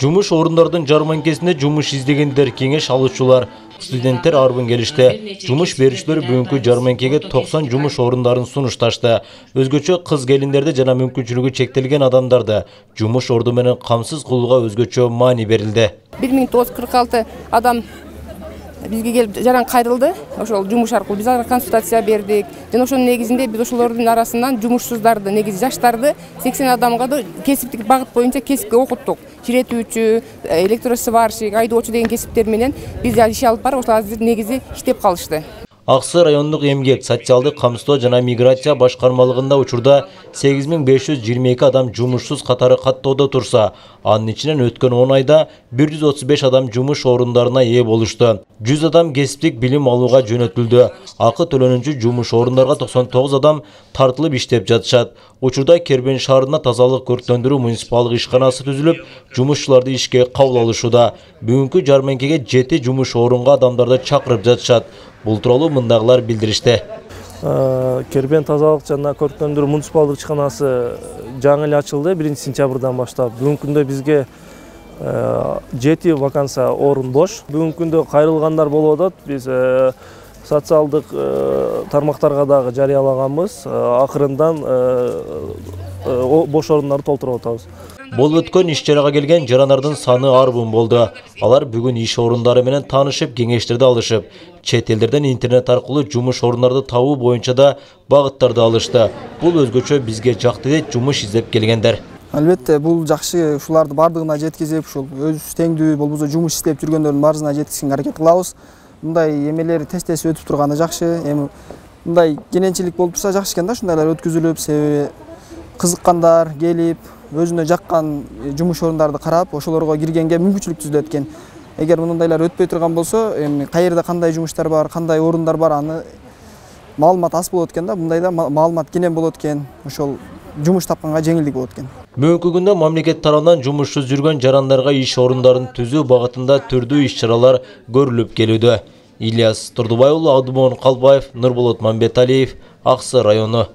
Жумуш орындардын жарманкесинде жумуш издегендер, кеңеш алуучулар, студенттер арбын келишти. Жумуш берүүчүлөр бүгүнкү жарманкеге 90 жумуш орындарын сунушташты. Өзгөчө кыз келиндерди жана мүмкүнчүлүгү чектелген адамдарды жумуш орду менен камсыз кылууга өзгөчө маани берилди. 1946 адам бизге келип жаран кайрылды. Ошол жумуш аркылуу биз ага консультация бердик. Жана ошонун негизинде биз ошолордун арасынан жумушсуздарды, негизи жаштарды 80 адамга да кесиптик багыт боюнча кесипке окуттук. Чиретүүчү, электросварщик, айдоочу деген кесиптер менен биз иш алып барып, ошол азыр негизи иштеп калышты. Аксы райондук эмгек, социалдык камсыздоо жана миграция башкармалыгында учурда 8522 адам жумушсуз катары каттоодо турса, анын ичинен өткөн 10 айда 135 адам жумуш орундарына ээ болушту. 100 адам кесиптик билим алууга жөнөтүлдү. Акы төлөнүүчү жумуш орундарга 99 адам тартылып иштеп жатышат. Учурда Кербен шаарында тазалык көрктөндүрүү муниципалдык ишканасы түзүлүп, жумушчуларды ишке кабыл алышууда. Бүгүнкү жарманкеге 7 жумуш орунга адамдарды чакырып жатышат. Бул тууралуу мындагылар билдиришти. Кербен тазалык жана көрктөндүрүү муниципалдык ишканасы жаңы эле ачылды 1-сентябрдан баштап. Бүгүнкү күндө бизге 7 вакансия орун бош. Бүгүнкү күндө кайрылгандар болуп атат. Биз социалдык тармактарга дагы жарыялаганбыз. Акырындан бош орундарды толтуруп атабыз. Болуп өткөн иш-чарага келген жарандардын саны арбын болду. Алар бүгүн иш орундары менен таанышып, кеңештерди алышып, чет элдерден интернет аркылуу жумуш орундарды табуу боюнча да багыттарды алышты. Бул өзгөчө бизге жакты дейт жумуш издеп келгендер. Албетте, бул жакшы, ушуларды бардыгына жеткизип, ушул өз теңдүү болбосо жумуш иштеп жүргөндөрдүн баарына жеткизишке аракет кылабыз. Мындай эмелер тез-тез өтүп турганы жакшы. Эми мындай кененчилик болуп турса жакшы экен да, ушундайлар өткүзүлүп, себеби кызыккандар келип, өзүнө жаккан жумуш орундарды карап, ошолорго киргенге мүмкүнчүлүк түзүлөт экен. Эгер мындайлар өтпөй турган болсо, эми каерде кандай жумуштар бар, кандай орундар бар, аны маалымат аз болот экен да, мындайда маалымат кенен болот экен. Ошол жумуш тапканга жеңилдик болот экен. Бүгүнкү күндө мамлекет тарабынан жумушсуз жүргөн жарандарга иш орундарын түзүү багытында түрдүү иш-чаралар көрүлүп келүүдө. Ильяс Турдубай уулу, Абдымон Калбаев, Нурболот Мамбеталиев, Аксы району.